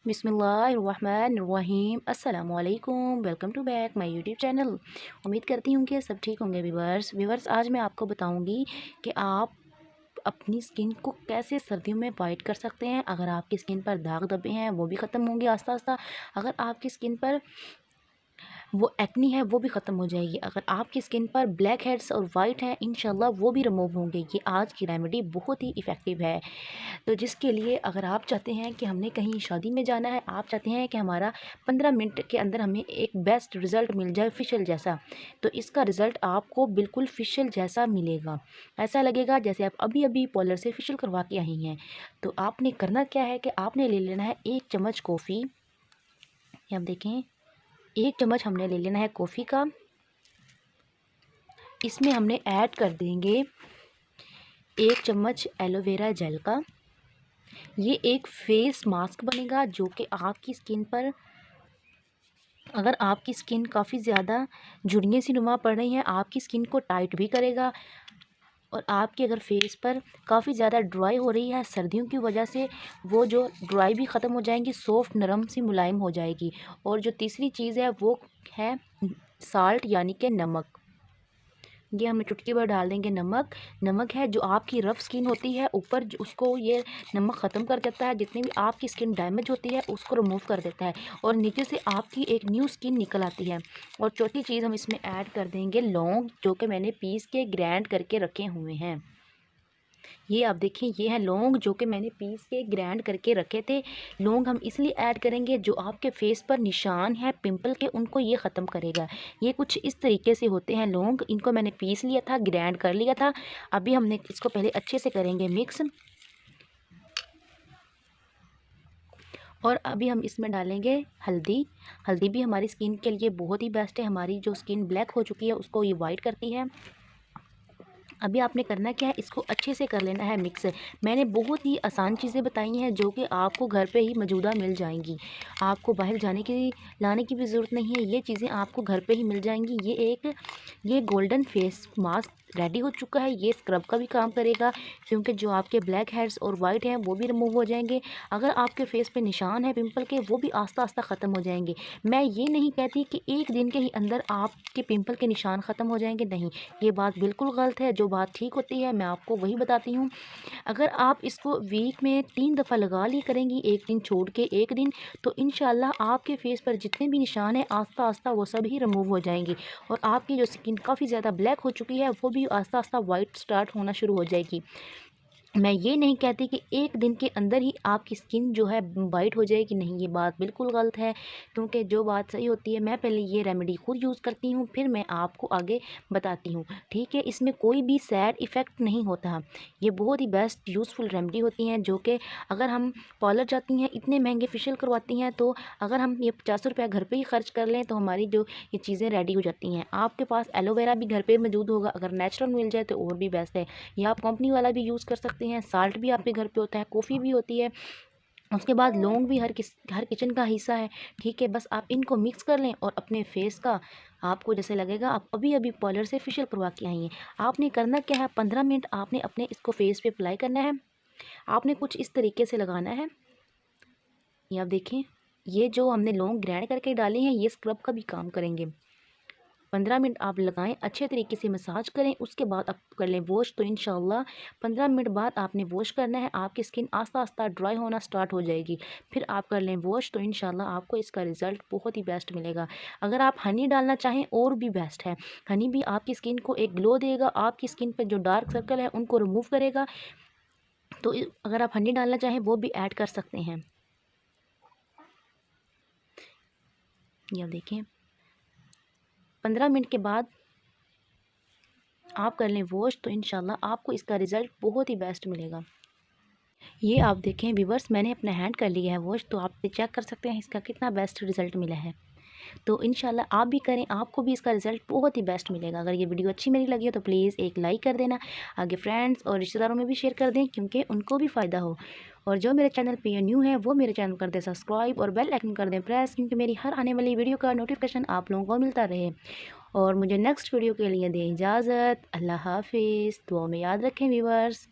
बिस्मिल्लाहिर्रहमानिर्रहीम अस्सलामुअलैकुम। Welcome to back my YouTube channel. उम्मीद करती हूँ कि सब ठीक होंगे। व्यूवर्स आज मैं आपको बताऊँगी कि आप अपनी स्किन को कैसे सर्दियों में वाइट कर सकते हैं। अगर आपकी स्किन पर दाग धब्बे हैं वो भी ख़त्म होंगे आस्ता आस्ता। अगर आपकी स्किन पर वो एक्नी है वो भी ख़त्म हो जाएगी। अगर आपकी स्किन पर ब्लैक हेड्स और वाइट हैं इंशाल्लाह वो भी रिमूव होंगे। ये आज की रेमेडी बहुत ही इफ़ेक्टिव है। तो जिसके लिए अगर आप चाहते हैं कि हमने कहीं शादी में जाना है, आप चाहते हैं कि हमारा 15 मिनट के अंदर हमें एक बेस्ट रिज़ल्ट मिल जाए फेशियल जैसा, तो इसका रिज़ल्ट आपको बिल्कुल फेशियल जैसा मिलेगा। ऐसा लगेगा जैसे आप अभी अभी पार्लर से फेशियल करवा के आई हैं। तो आपने करना क्या है कि आपने ले लेना है 1 चम्मच कॉफ़ी। आप देखें 1 चम्मच हमने ले लेना है कॉफ़ी का। इसमें हमने ऐड कर देंगे 1 चम्मच एलोवेरा जेल का। ये एक फेस मास्क बनेगा जो कि आपकी स्किन पर, अगर आपकी स्किन काफ़ी ज़्यादा झुर्रियाँ सी नुमा पड़ रही हैं, आपकी स्किन को टाइट भी करेगा। और आपके अगर फेस पर काफ़ी ज़्यादा ड्राई हो रही है सर्दियों की वजह से, वो जो ड्राई भी ख़त्म हो जाएंगी, सॉफ्ट नरम सी मुलायम हो जाएगी। और जो तीसरी चीज़ है वो है साल्ट यानी कि नमक। ये हमें चुटकी भर डाल देंगे नमक। नमक है जो आपकी रफ़ स्किन होती है ऊपर, उसको ये नमक ख़त्म कर देता है। जितनी भी आपकी स्किन डैमेज होती है उसको रिमूव कर देता है और नीचे से आपकी एक न्यू स्किन निकल आती है। और चौथी चीज़ हम इसमें ऐड कर देंगे लौंग, जो कि मैंने पीस के ग्राइंड करके रखे हुए हैं। ये आप देखें, ये है लौंग जो कि मैंने पीस के ग्राइंड करके रखे थे। लौंग हम इसलिए ऐड करेंगे जो आपके फेस पर निशान है पिंपल के, उनको ये ख़त्म करेगा। ये कुछ इस तरीके से होते हैं लौंग। इनको मैंने पीस लिया था, ग्राइंड कर लिया था। अभी हमने इसको पहले अच्छे से करेंगे मिक्स। और अभी हम इसमें डालेंगे हल्दी। हल्दी भी हमारी स्किन के लिए बहुत ही बेस्ट है। हमारी जो स्किन ब्लैक हो चुकी है उसको ये वाइट करती है। अभी आपने करना क्या है, इसको अच्छे से कर लेना है मिक्स। मैंने बहुत ही आसान चीज़ें बताई हैं जो कि आपको घर पे ही मौजूदा मिल जाएंगी। आपको बाहर जाने की लाने की भी ज़रूरत नहीं है, ये चीज़ें आपको घर पे ही मिल जाएंगी। ये गोल्डन फेस मास्क रेडी हो चुका है। ये स्क्रब का भी काम करेगा क्योंकि जो आपके ब्लैक हेड्स और वाइट हैं वो भी रिमूव हो जाएंगे। अगर आपके फेस पे निशान है पिंपल के, वो भी आस्ता आस्ता ख़त्म हो जाएंगे। मैं ये नहीं कहती कि एक दिन के ही अंदर आपके पिंपल के निशान ख़त्म हो जाएंगे, नहीं, ये बात बिल्कुल गलत है। जो बात ठीक होती है मैं आपको वही बताती हूँ। अगर आप इसको वीक में 3 दफ़ा लगा ली करेंगी, एक दिन छोड़ के एक दिन, तो इंशाल्लाह आपके फेस पर जितने भी निशान हैं आस्ता आस्ता वो सभी रिमूव हो जाएंगे। और आपकी जो स्किन काफ़ी ज़्यादा ब्लैक हो चुकी है वो भी आस्ता आस्ता वाइट स्टार्ट होना शुरू हो जाएगी। मैं ये नहीं कहती कि एक दिन के अंदर ही आपकी स्किन जो है वाइट हो जाएगी, नहीं, ये बात बिल्कुल गलत है। क्योंकि जो बात सही होती है, मैं पहले ये रेमेडी खुद यूज़ करती हूँ फिर मैं आपको आगे बताती हूँ, ठीक है। इसमें कोई भी साइड इफ़ेक्ट नहीं होता। ये बहुत ही बेस्ट यूज़फुल रेमेडी होती हैं जो कि अगर हम पार्लर जाती हैं, इतने महंगे फेशियल करवाती हैं, तो अगर हम ये 50 रुपया घर पर ही खर्च कर लें तो हमारी जो ये चीज़ें रेडी हो जाती हैं। आपके पास एलोवेरा भी घर पर मौजूद होगा, अगर नेचुरल मिल जाए तो और भी बेस्ट है। या आप कंपनी वाला भी यूज़ कर सकते हैं। साल्ट भी आपके घर पे होता है, कॉफ़ी भी होती है, उसके बाद लौंग भी हर किचन का हिस्सा है, ठीक है। बस आप इनको मिक्स कर लें और अपने फेस का, आपको जैसे लगेगा आप अभी अभी पार्लर से फेशियल करवा के आई हैं। आपने करना क्या है, 15 मिनट आपने अपने इसको फेस पे अप्लाई करना है। आपने कुछ इस तरीके से लगाना है। ये आप देखें, ये जो हमने लौंग ग्राइंड करके डाले हैं ये स्क्रब का भी काम करेंगे। 15 मिनट आप लगाएं, अच्छे तरीके से मसाज करें, उसके बाद आप कर लें वॉश। तो इंशाल्लाह 15 मिनट बाद आपने वॉश करना है, आपकी स्किन आस्ता आस्ता ड्राई होना स्टार्ट हो जाएगी। फिर आप कर लें वॉश, तो इंशाल्लाह आपको इसका रिज़ल्ट बहुत ही बेस्ट मिलेगा। अगर आप हनी डालना चाहें और भी बेस्ट है। हनी भी आपकी स्किन को एक ग्लो देगा, आपकी स्किन पर जो डार्क सर्कल है उनको रिमूव करेगा। तो अगर आप हनी डालना चाहें वो भी ऐड कर सकते हैं। यह देखें, 15 मिनट के बाद आप कर लें वॉश, तो इंशाल्लाह आपको इसका रिज़ल्ट बहुत ही बेस्ट मिलेगा। ये आप देखें व्यूवर्स, मैंने अपना हैंड कर लिया है वॉश, तो आप चेक कर सकते हैं इसका कितना बेस्ट रिज़ल्ट मिला है। तो इंशाल्लाह आप भी करें, आपको भी इसका रिज़ल्ट बहुत ही बेस्ट मिलेगा। अगर ये वीडियो अच्छी मेरी लगी हो तो प्लीज़ एक लाइक कर देना, आगे फ्रेंड्स और रिश्तेदारों में भी शेयर कर दें क्योंकि उनको भी फ़ायदा हो। और जो मेरे चैनल पे न्यू है वो मेरे चैनल कर दें सब्सक्राइब और बेल आइकन कर दें प्रेस, क्योंकि मेरी हर आने वाली वीडियो का नोटिफिकेशन आप लोगों को मिलता रहे। और मुझे नेक्स्ट वीडियो के लिए दें इजाज़त। अल्लाह हाफिज़। दुआ में याद रखें व्यूवर्स।